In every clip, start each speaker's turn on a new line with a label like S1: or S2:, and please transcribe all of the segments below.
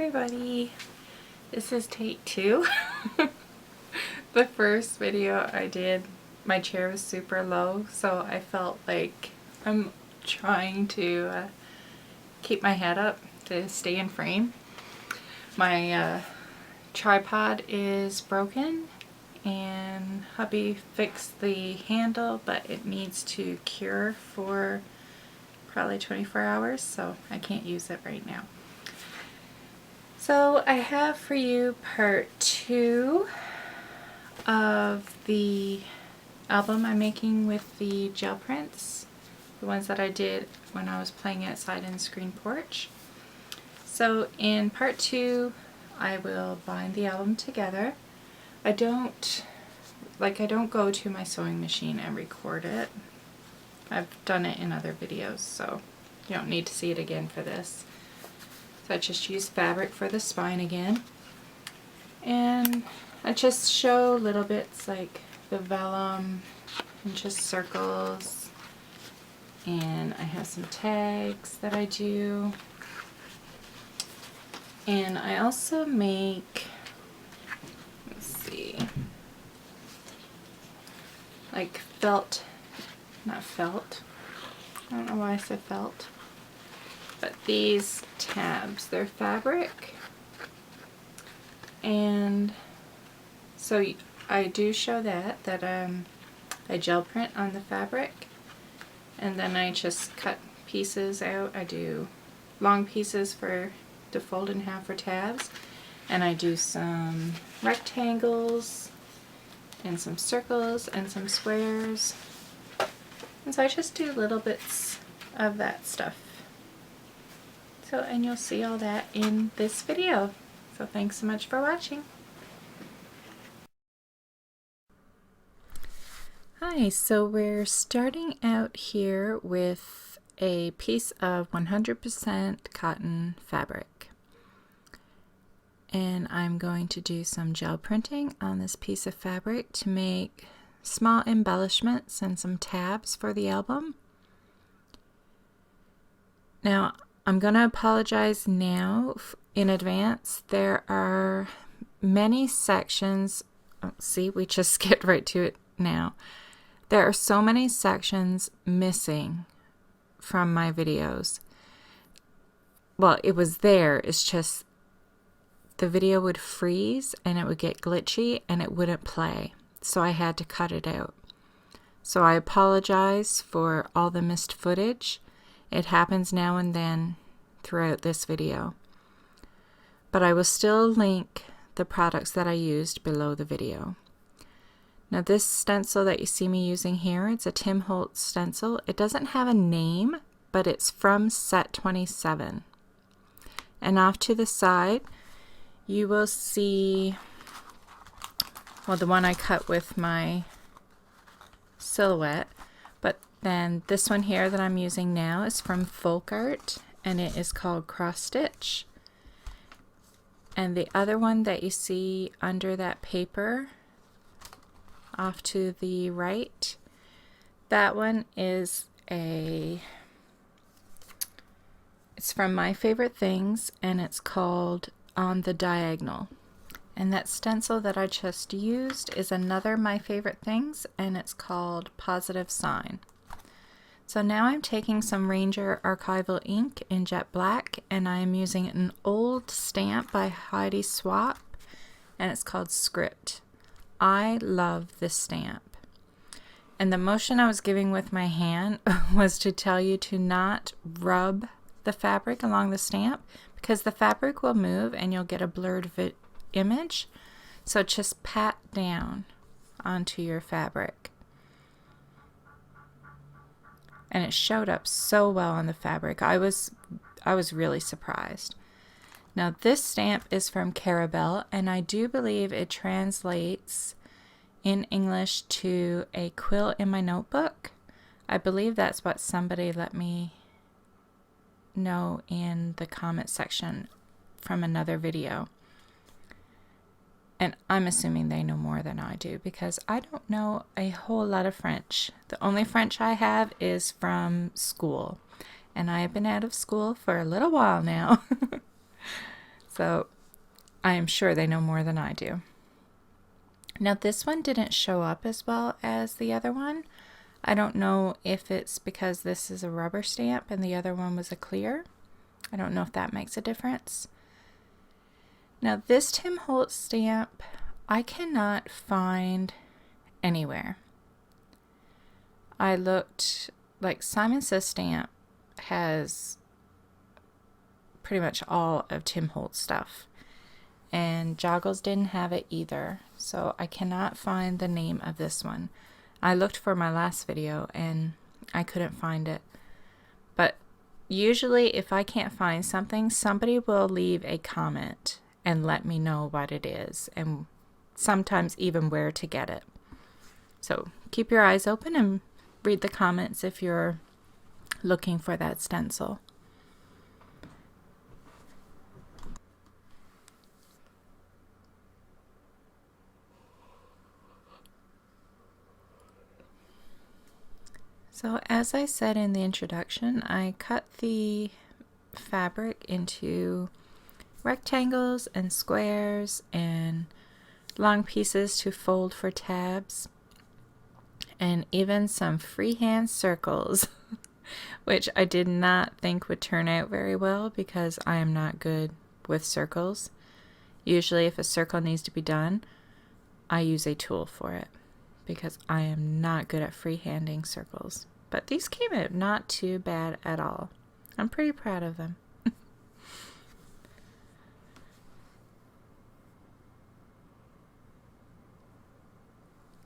S1: everybody, this is take 2. The first video I did, my chair was super low, so I felt like I'm trying to keep my head up to stay in frame. My tripod is broken and hubby fixed the handle, but it needs to cure for probably 24 hours, so I can't use it right now. So I have for you part 2 of the album I'm making with the gel prints, the ones that I did when I was playing outside in the screen porch. So in part 2 I will bind the album together. I don't go to my sewing machine and record it. I've done it in other videos, so you don't need to see it again for this. So I just use fabric for the spine again, and I just show little bits like the vellum and just circles, and I have some tags that I do, and I also make, let's see, like felt, not felt, I don't know why I said felt, but these tabs, they're fabric, and so I do show that I gel print on the fabric, and then I just cut pieces out. I do long pieces to fold in half for tabs, and I do some rectangles and some circles and some squares, and so I just do little bits of that stuff. So, and you'll see all that in this video. So thanks so much for watching. Hi, so we're starting out here with a piece of 100% cotton fabric. And I'm going to do some gel printing on this piece of fabric to make small embellishments and some tabs for the album. Now, I'm going to apologize now in advance. There are many sections. Oh, see, we just skipped right to it now. There are so many sections missing from my videos. Well, it was there. It's just the video would freeze and it would get glitchy and it wouldn't play. So I had to cut it out. So I apologize for all the missed footage. It happens now and then throughout this video. But I will still link the products that I used below the video. Now this stencil that you see me using here, it's a Tim Holtz stencil. It doesn't have a name, but it's from set 27. And off to the side, you will see, well, the one I cut with my silhouette. But then this one here that I'm using now is from Folk Art, and it is called Cross Stitch. And the other one that you see under that paper off to the right, that one is it's from My Favorite Things, and it's called On the Diagonal. And that stencil that I just used is another My Favorite Things, and it's called Positive Sign. So now I'm taking some Ranger Archival ink in jet black, and I am using an old stamp by Heidi Swapp, and it's called Script. I love this stamp. And the motion I was giving with my hand was to tell you to not rub the fabric along the stamp, because the fabric will move and you'll get a blurred image. So just pat down onto your fabric. And it showed up so well on the fabric. I was really surprised. Now this stamp is from Carabelle, and I do believe it translates in English to a quill in my notebook. I believe that's what somebody let me know in the comment section from another video. And I'm assuming they know more than I do, because I don't know a whole lot of French. The only French I have is from school, and I have been out of school for a little while now. So I am sure they know more than I do. Now this one didn't show up as well as the other one. I don't know if it's because this is a rubber stamp and the other one was a clear. I don't know if that makes a difference. Now this Tim Holtz stamp I cannot find anywhere. I looked, like Simon Says Stamp has pretty much all of Tim Holtz stuff, and Joggles didn't have it either, so I cannot find the name of this one. I looked for my last video and I couldn't find it, but usually if I can't find something, somebody will leave a comment and let me know what it is, and sometimes even where to get it. So keep your eyes open and read the comments if you're looking for that stencil. So as I said in the introduction, I cut the fabric into rectangles and squares and long pieces to fold for tabs, and even some freehand circles, which I did not think would turn out very well because I am not good with circles. Usually if a circle needs to be done, I use a tool for it because I am not good at freehanding circles. But these came out not too bad at all. I'm pretty proud of them.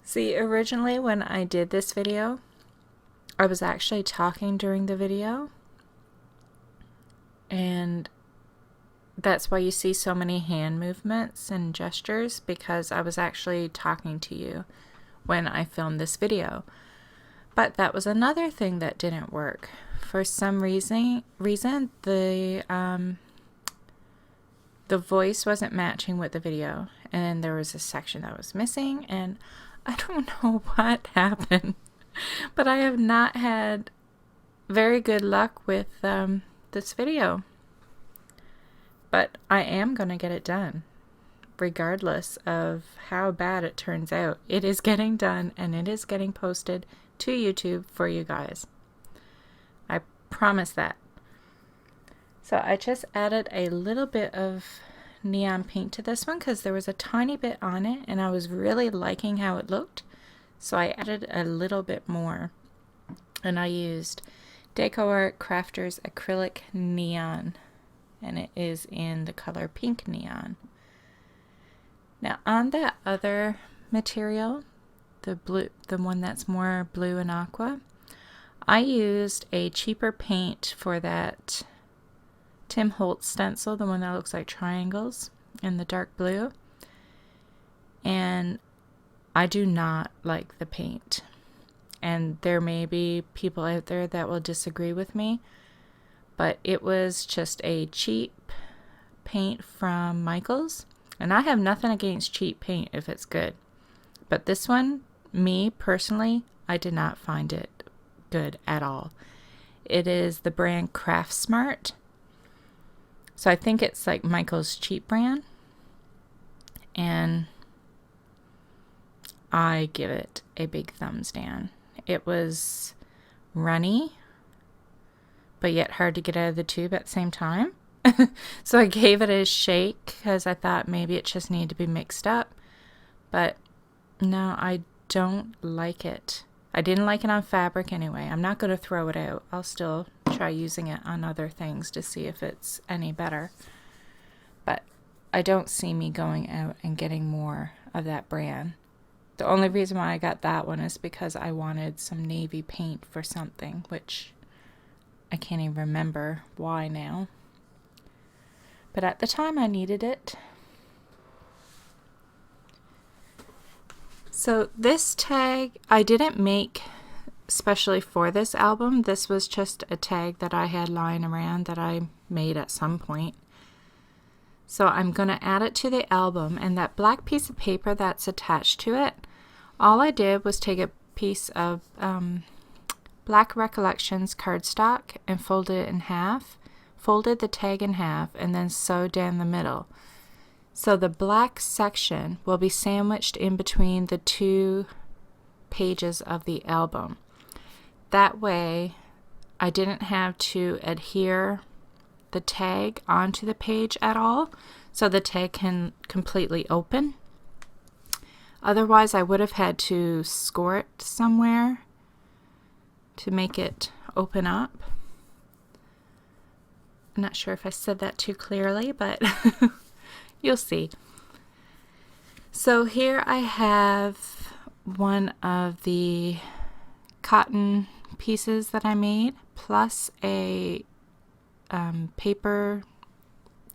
S1: See, originally when I did this video, I was actually talking during the video, and that's why you see so many hand movements and gestures, because I was actually talking to you when I filmed this video. But that was another thing that didn't work. For some reason the voice wasn't matching with the video, and there was a section that was missing, and I don't know what happened, but I have not had very good luck with this video. But I am going to get it done, regardless of how bad it turns out. It is getting done, and it is getting posted to YouTube for you guys. I promise that. So I just added a little bit of neon pink to this one because there was a tiny bit on it and I was really liking how it looked, so I added a little bit more, and I used DecoArt Crafters acrylic neon, and it is in the color pink neon. Now on that other material, the blue, the one that's more blue and aqua, I used a cheaper paint for that Tim Holtz stencil, the one that looks like triangles in the dark blue, and I do not like the paint, and there may be people out there that will disagree with me, but it was just a cheap paint from Michaels, and I have nothing against cheap paint if it's good, but this one, me personally, I did not find it good at all. It is the brand Craft Smart. So I think it's like Michael's cheap brand, and I give it a big thumbs down. It was runny, but yet hard to get out of the tube at the same time. So I gave it a shake because I thought maybe it just needed to be mixed up, but no, I don't like it. I didn't like it on fabric anyway. I'm not going to throw it out. I'll still try using it on other things to see if it's any better. But I don't see me going out and getting more of that brand. The only reason why I got that one is because I wanted some navy paint for something, which I can't even remember why now. But at the time I needed it. So this tag I didn't make especially for this album. This was just a tag that I had lying around that I made at some point. So I'm going to add it to the album, and that black piece of paper that's attached to it, all I did was take a piece of Black Recollections cardstock and fold it in half, folded the tag in half, and then sewed down the middle. So the black section will be sandwiched in between the two pages of the album. That way I didn't have to adhere the tag onto the page at all, so the tag can completely open. Otherwise I would have had to score it somewhere to make it open up. I'm not sure if I said that too clearly, but you'll see. So here I have one of the cotton pieces that I made, plus a paper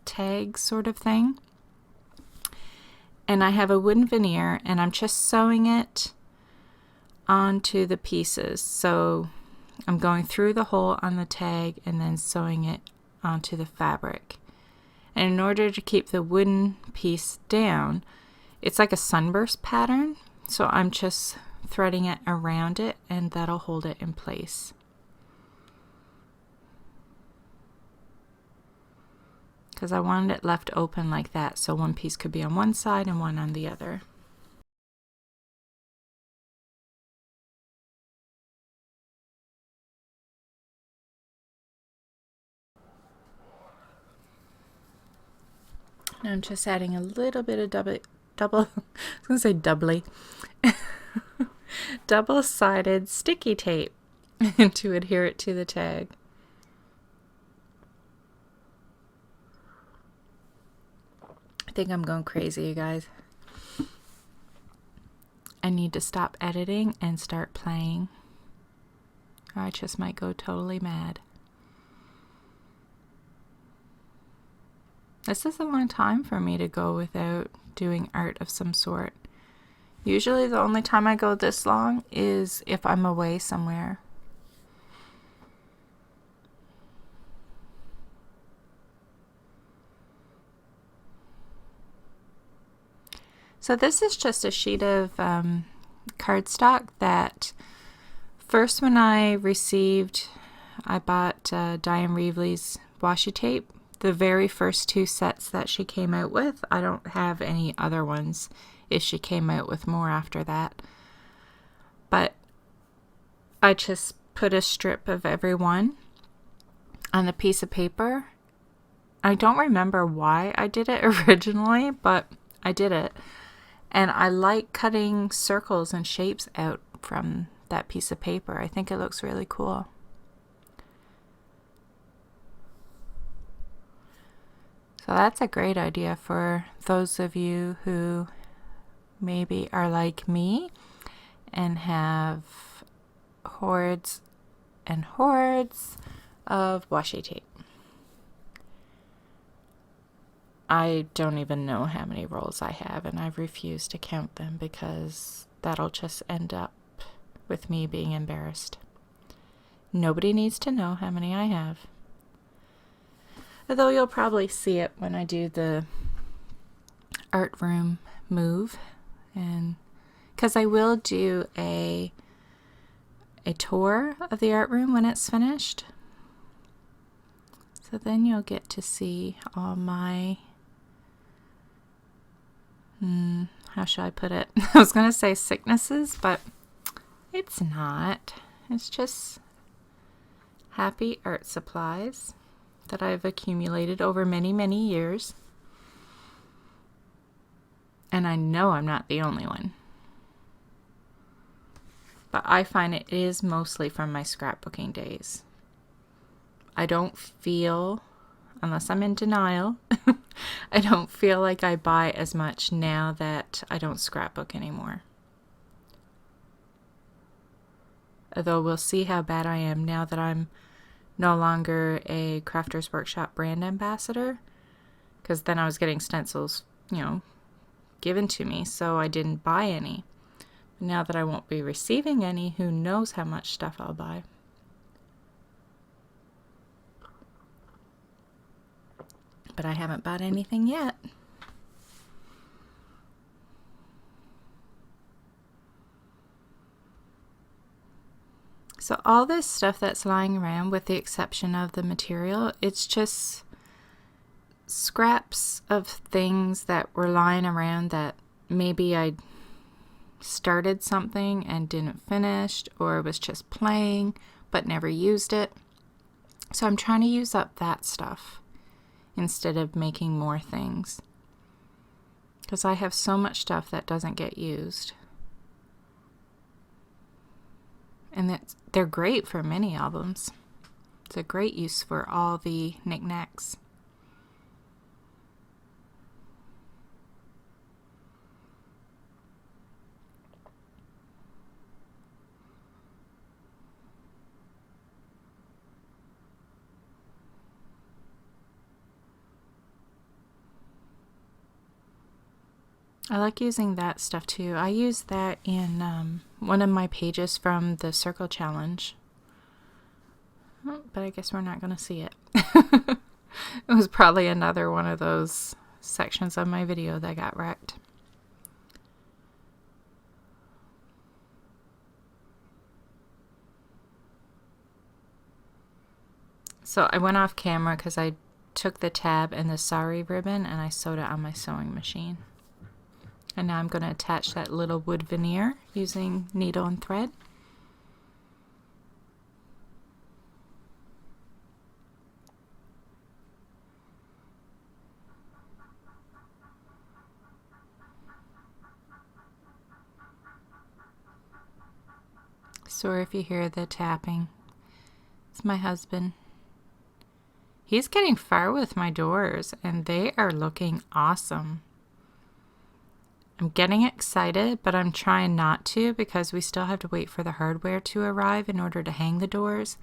S1: tag sort of thing. And I have a wooden veneer, and I'm just sewing it onto the pieces. So I'm going through the hole on the tag and then sewing it onto the fabric. And in order to keep the wooden piece down, it's like a sunburst pattern, so I'm just threading it around it, and that'll hold it in place. Because I wanted it left open like that, so one piece could be on one side and one on the other. And I'm just adding a little bit of I was going to say doubly, double-sided sticky tape to adhere it to the tag. I think I'm going crazy, you guys. I need to stop editing and start playing, or I just might go totally mad. This is a long time for me to go without doing art of some sort. Usually the only time I go this long is if I'm away somewhere. So this is just a sheet of cardstock that first when I received, I bought Diane Reevely's washi tape. The very first two sets that she came out with. I don't have any other ones if she came out with more after that. But I just put a strip of every one on the piece of paper. I don't remember why I did it originally, but I did it. And I like cutting circles and shapes out from that piece of paper. I think it looks really cool. So that's a great idea for those of you who maybe are like me and have hordes and hordes of washi tape. I don't even know how many rolls I have, and I've refused to count them because that'll just end up with me being embarrassed. Nobody needs to know how many I have. Although you'll probably see it when I do the art room move, and because I will do a tour of the art room when it's finished. So then you'll get to see all my, how shall I put it? I was going to say sicknesses, but it's not. It's just happy art supplies that I've accumulated over many, many years. And I know I'm not the only one. But I find it is mostly from my scrapbooking days. I don't feel, unless I'm in denial, I don't feel like I buy as much now that I don't scrapbook anymore. Although we'll see how bad I am now that I'm no longer a Crafters Workshop brand ambassador, because then I was getting stencils, given to me, so I didn't buy any. But now that I won't be receiving any, who knows how much stuff I'll buy. But I haven't bought anything yet. So all this stuff that's lying around, with the exception of the material, it's just scraps of things that were lying around that maybe I started something and didn't finish, or was just playing but never used it. So I'm trying to use up that stuff instead of making more things, because I have so much stuff that doesn't get used. And they're great for mini albums. It's a great use for all the knickknacks. I like using that stuff too. I use that in one of my pages from the Circle Challenge. Oh, but I guess we're not going to see it. It was probably another one of those sections of my video that got wrecked. So I went off camera because I took the tab and the sari ribbon and I sewed it on my sewing machine. And now I'm going to attach that little wood veneer using needle and thread. Sorry if you hear the tapping. It's my husband. He's getting far with my doors and they are looking awesome. I'm getting excited, but I'm trying not to because we still have to wait for the hardware to arrive in order to hang the doors,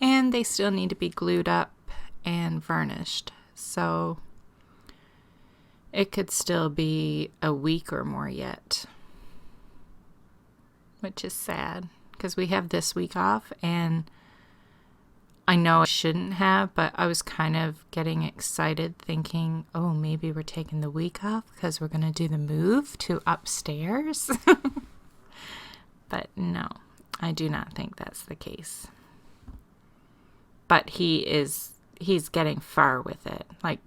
S1: and they still need to be glued up and varnished. So it could still be a week or more yet, which is sad because we have this week off, and I know I shouldn't have, but I was kind of getting excited thinking, oh, maybe we're taking the week off because we're going to do the move to upstairs. But no, I do not think that's the case. But he's getting far with it. Like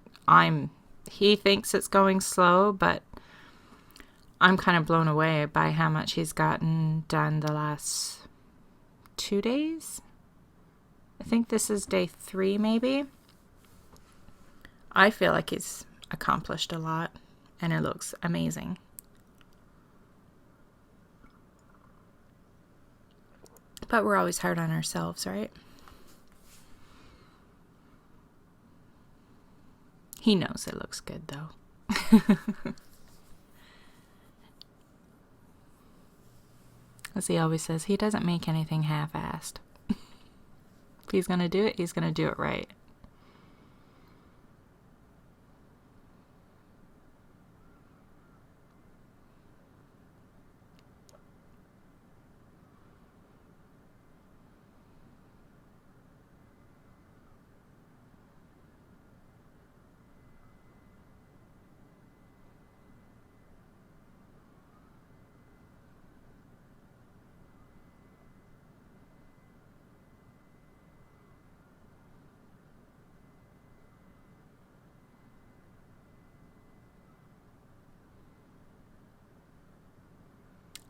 S1: he thinks it's going slow, but I'm kind of blown away by how much he's gotten done the last 2 days. I think this is day 3, maybe. I feel like he's accomplished a lot, and it looks amazing. But we're always hard on ourselves, right? He knows it looks good, though. As he always says, he doesn't make anything half-assed. If he's going to do it, he's going to do it right.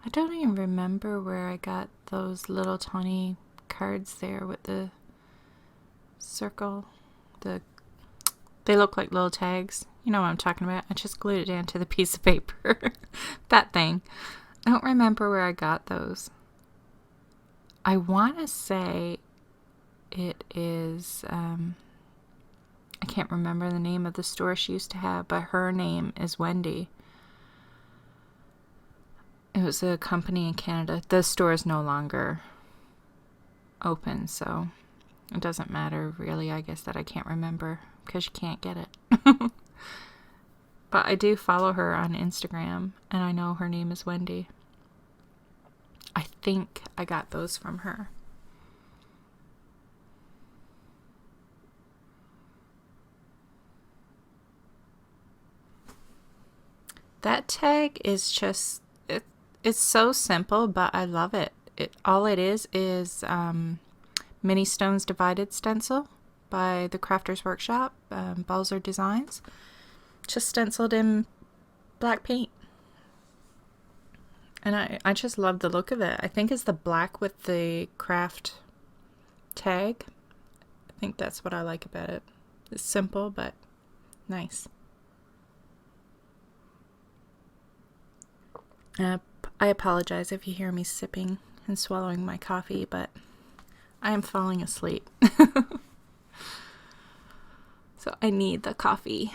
S1: I don't even remember where I got those little tiny cards there with the circle. They look like little tags. You know what I'm talking about. I just glued it down to the piece of paper. That thing. I don't remember where I got those. I want to say it is, I can't remember the name of the store she used to have, but her name is Wendy. It was a company in Canada. The store is no longer open, so it doesn't matter really, I guess, that I can't remember because you can't get it. But I do follow her on Instagram, and I know her name is Wendy. I think I got those from her. That tag is just... It's so simple, but I love it. all it is Mini Stones Divided stencil by the Crafters Workshop, Balzer Designs. Just stenciled in black paint. And I just love the look of it. I think it's the black with the craft tag. I think that's what I like about it. It's simple but nice. I apologize if you hear me sipping and swallowing my coffee, but I am falling asleep. So I need the coffee.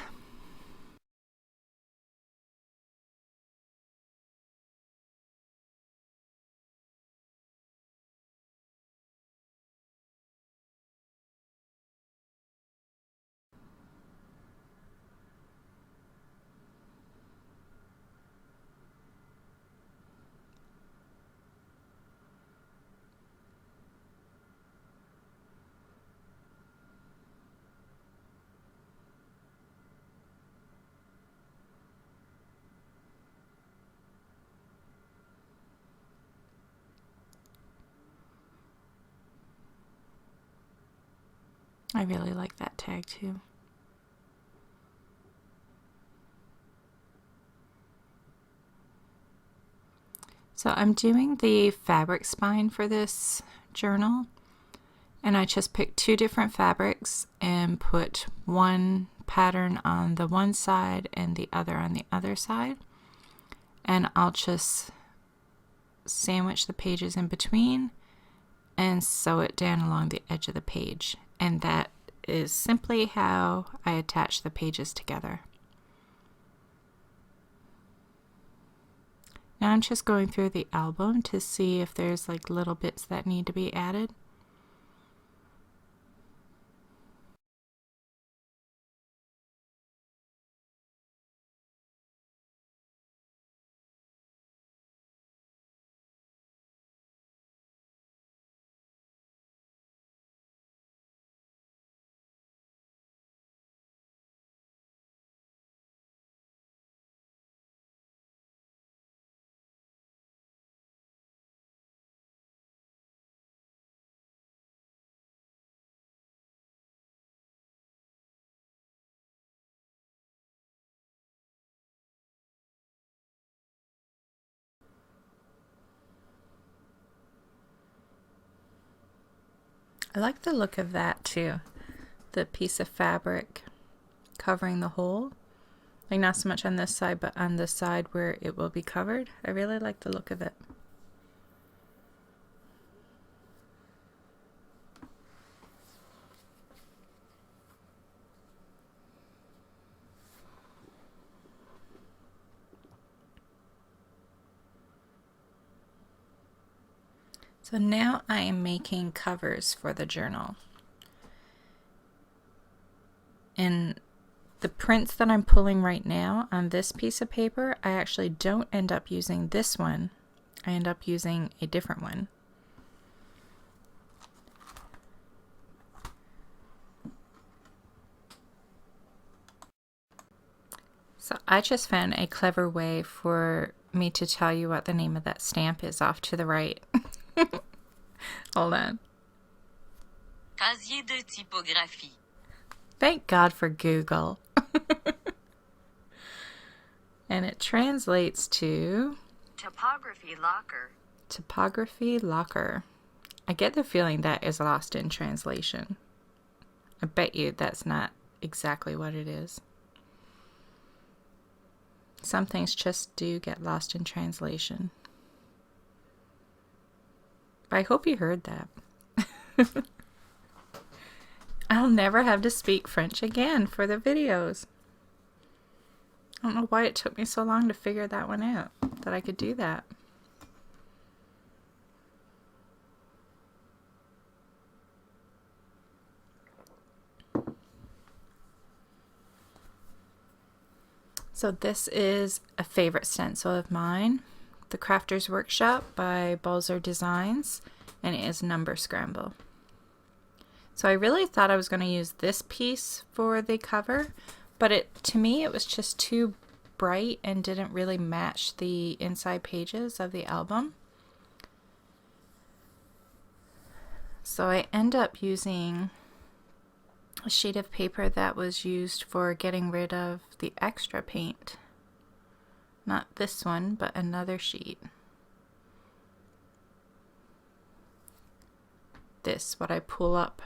S1: I really like that tag too. So I'm doing the fabric spine for this journal, and I just picked 2 different fabrics and put one pattern on the one side and the other on the other side, and I'll just sandwich the pages in between and sew it down along the edge of the page. And that is simply how I attach the pages together. Now I'm just going through the album to see if there's like little bits that need to be added. I like the look of that too. The piece of fabric covering the hole. Like not so much on this side, but on the side where it will be covered. I really like the look of it. So now I am making covers for the journal. And the prints that I'm pulling right now on this piece of paper, I actually don't end up using this one. I end up using a different one. So I just found a clever way for me to tell you what the name of that stamp is off to the right. Hold on.
S2: Casier de typographie.
S1: Thank God for Google. And it translates to
S2: Typography locker.
S1: typography locker. I get the feeling that is lost in translation. I bet you that's not exactly what it is. Some things just do get lost in translation. But I hope you heard that. I'll never have to speak French again for the videos. I don't know why it took me so long to figure that one out, that I could do that. So this is a favorite stencil of mine, the Crafters Workshop by Balzer Designs, and it is Number Scramble. So I really thought I was going to use this piece for the cover, but to me it was just too bright and didn't really match the inside pages of the album. So I end up using a sheet of paper that was used for getting rid of the extra paint. Not this one, but another sheet. This, what I pull up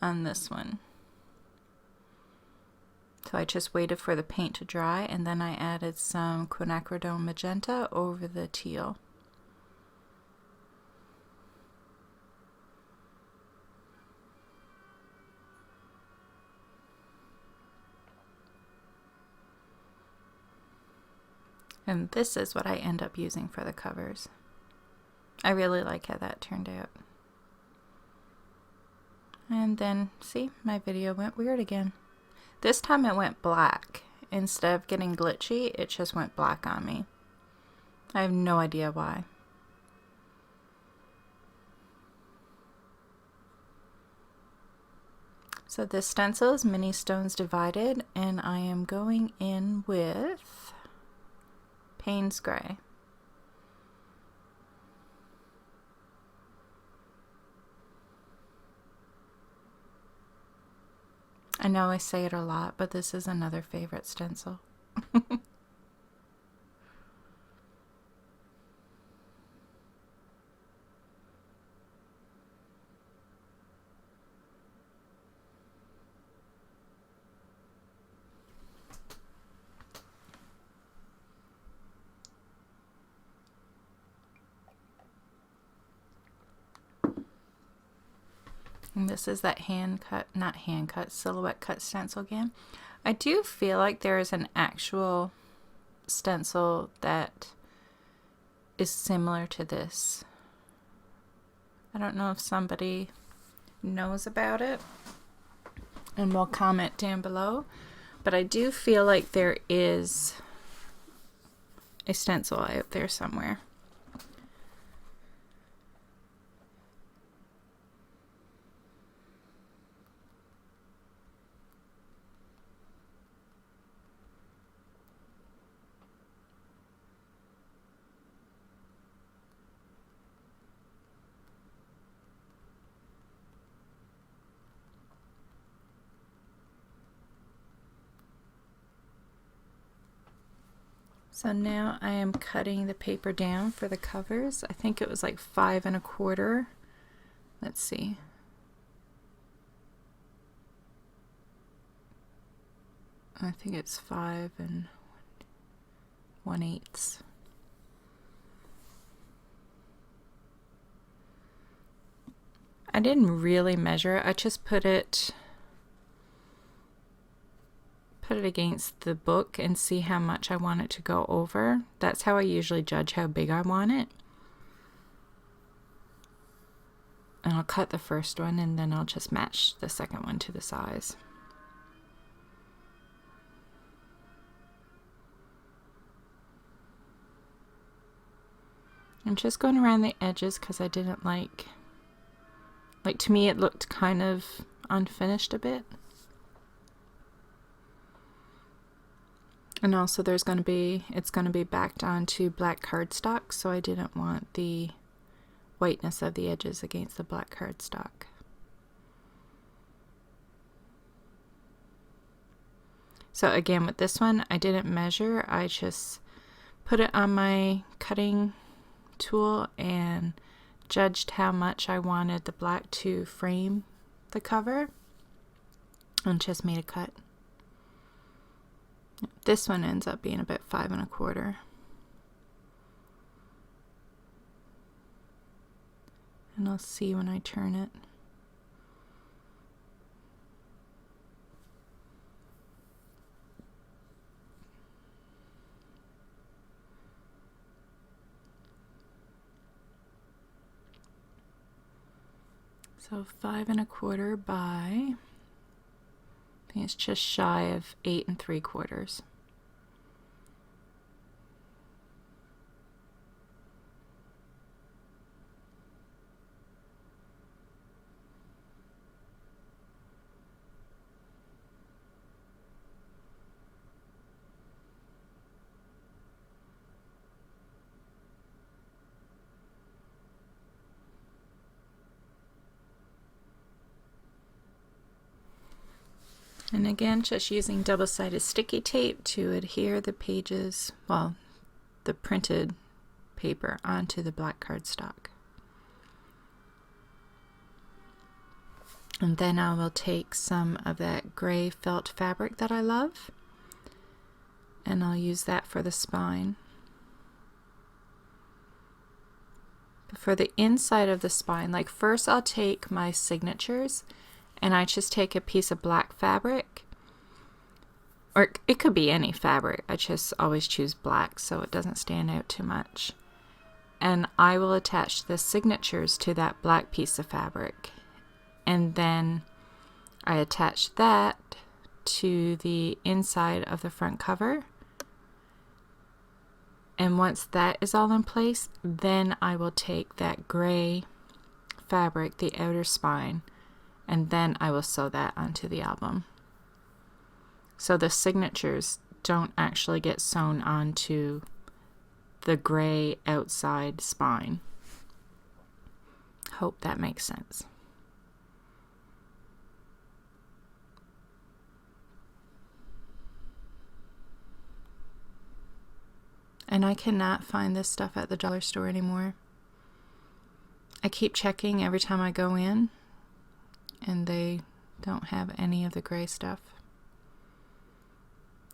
S1: on this one. So I just waited for the paint to dry, and then I added some quinacridone magenta over the teal. And this is what I end up using for the covers. I really like how that turned out. And then, see, my video went weird again. This time it went black. Instead of getting glitchy, it just went black on me. I have no idea why. So this stencil is Mini Stones Divided, and I am going in with Payne's Gray. I know I say it a lot, but this is another favorite stencil. And this is that not hand cut, silhouette cut stencil again. I do feel like there is an actual stencil that is similar to this. I don't know if somebody knows about it and will comment down below, but I do feel like there is a stencil out there somewhere. So now I am cutting the paper down for the covers. I think it was like 5 1/4. Let's see. I think it's 5 1/8. I didn't really measure. I just put it against the book and see how much I want it to go over. That's how I usually judge how big I want it. And I'll cut the first one and then I'll just match the second one to the size. I'm just going around the edges because I didn't like to me it looked kind of unfinished a bit. And also it's going to be backed onto black cardstock, so I didn't want the whiteness of the edges against the black cardstock. So again, with this one, I didn't measure. I just put it on my cutting tool and judged how much I wanted the black to frame the cover and just made a cut. This one ends up being about 5 1/4. And I'll see when I turn it. So 5 1/4 by, I think it's just shy of 8 3/4. And again, just using double-sided sticky tape to adhere the pages, well, the printed paper onto the black cardstock. And then I will take some of that gray felt fabric that I love, and I'll use that for the spine. But for the inside of the spine, like first I'll take my signatures and I just take a piece of black fabric, or it could be any fabric. I just always choose black so it doesn't stand out too much. And I will attach the signatures to that black piece of fabric. And then I attach that to the inside of the front cover. And once that is all in place, then I will take that gray fabric, the outer spine, and then I will sew that onto the album. So the signatures don't actually get sewn onto the gray outside spine. Hope that makes sense. And I cannot find this stuff at the dollar store anymore. I keep checking every time I go in, and they don't have any of the gray stuff.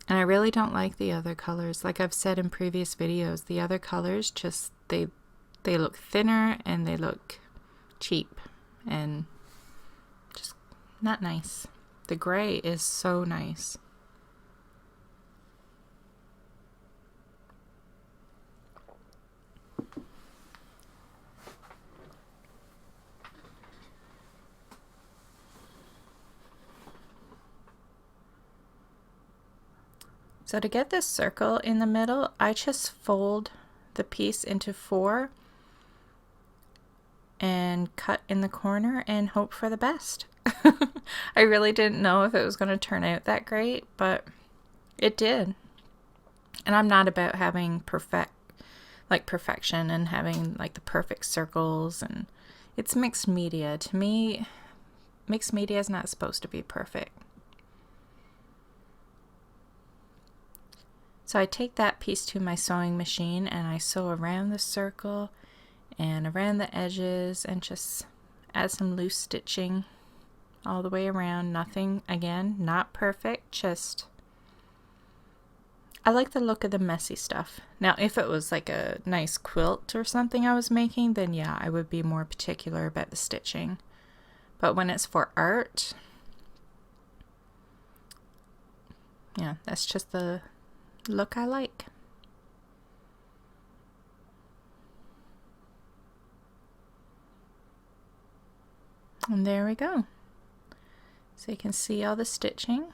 S1: And I really don't like the other colors. Like I've said in previous videos, the other colors just, they look thinner and they look cheap and just not nice. The gray is so nice. So to get this circle in the middle, I just fold the piece into 4 and cut in the corner and hope for the best. I really didn't know if it was going to turn out that great, but it did. And I'm not about having perfection and having like the perfect circles, and it's mixed media. To me, mixed media is not supposed to be perfect. So I take that piece to my sewing machine and I sew around the circle and around the edges and just add some loose stitching all the way around. Nothing, again, not perfect, just I like the look of the messy stuff. Now if it was like a nice quilt or something I was making, then yeah, I would be more particular about the stitching. But when it's for art, yeah, that's just the look I like. And there we go. So you can see all the stitching.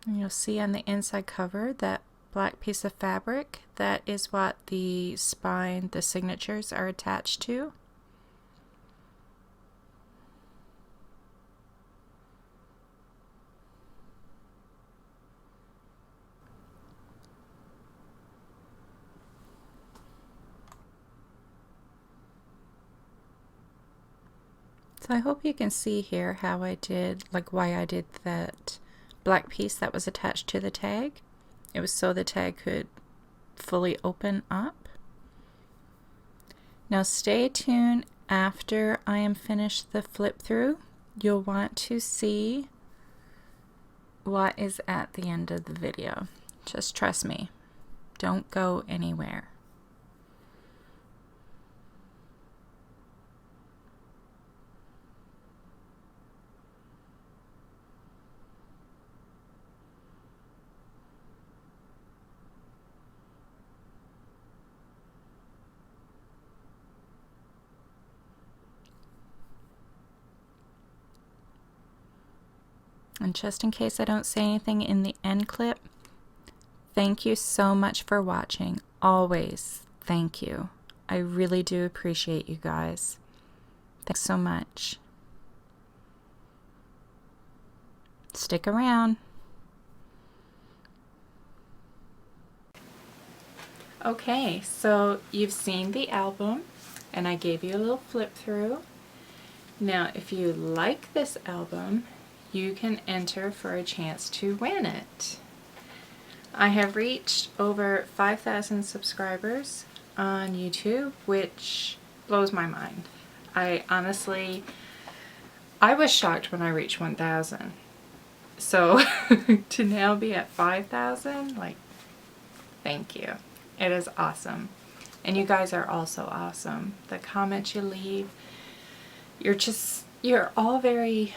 S1: And you'll see on the inside cover that black piece of fabric, that is what the spine, the signatures are attached to. So I hope you can see here how I did, like why I did that black piece that was attached to the tag. It was so the tag could fully open up. Now stay tuned after I am finished the flip through. You'll want to see what is at the end of the video. Just trust me. Don't go anywhere. And just in case I don't say anything in the end clip, thank you so much for watching. Always, thank you. I really do appreciate you guys. Thanks so much. Stick around. Okay, so you've seen the album and I gave you a little flip through. Now if you like this album, you can enter for a chance to win it. I have reached over 5,000 subscribers on YouTube, which blows my mind. I was shocked when I reached 1,000. So to now be at 5,000, like, thank you. It is awesome. And you guys are also awesome. The comments you leave, you're very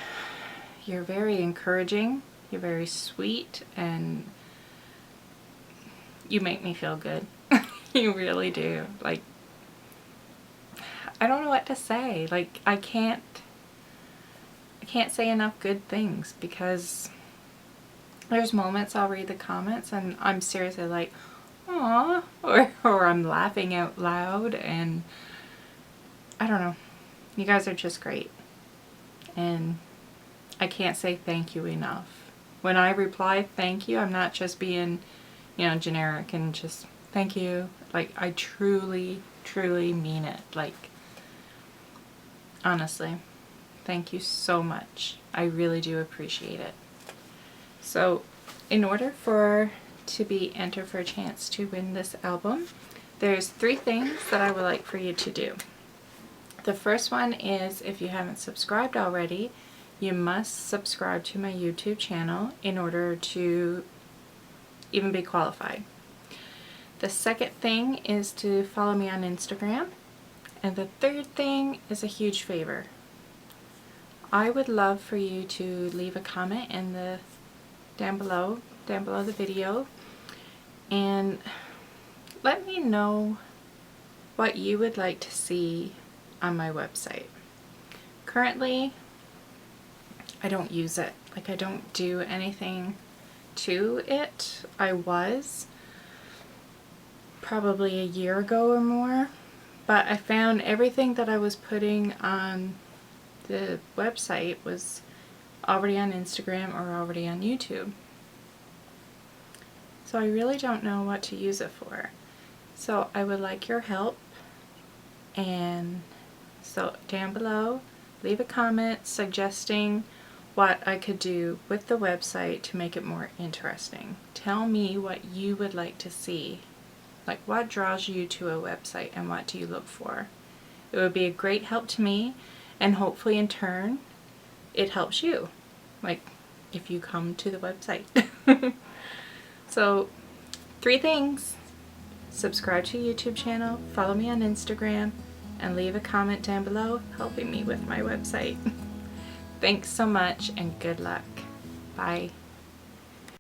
S1: encouraging. You're very sweet and you make me feel good. You really do. Like, I don't know what to say. Like, I can't say enough good things, because there's moments I'll read the comments and I'm seriously like, aw, or I'm laughing out loud, and I don't know. You guys are just great. And I can't say thank you enough. When I reply thank you, I'm not just being, generic and just thank you. Like, I truly, truly mean it. Like, honestly, thank you so much. I really do appreciate it. So, in order to be entered for a chance to win this album, there's 3 things that I would like for you to do. The first one is, if you haven't subscribed already, you must subscribe to my YouTube channel in order to even be qualified. The second thing is to follow me on Instagram. And the third thing is a huge favor. I would love for you to leave a comment down below the video, and let me know what you would like to see on my website. Currently, I don't use it. Like, I don't do anything to it. I was probably a year ago or more, but I found everything that I was putting on the website was already on Instagram or already on YouTube. So I really don't know what to use it for. So I would like your help, and so down below, leave a comment suggesting what I could do with the website to make it more interesting. Tell me what you would like to see. Like, what draws you to a website and what do you look for? It would be a great help to me, and hopefully in turn it helps you, like if you come to the website. So 3 things: subscribe to YouTube channel, follow me on Instagram, and leave a comment down below helping me with my website. Thanks so much and good luck. Bye.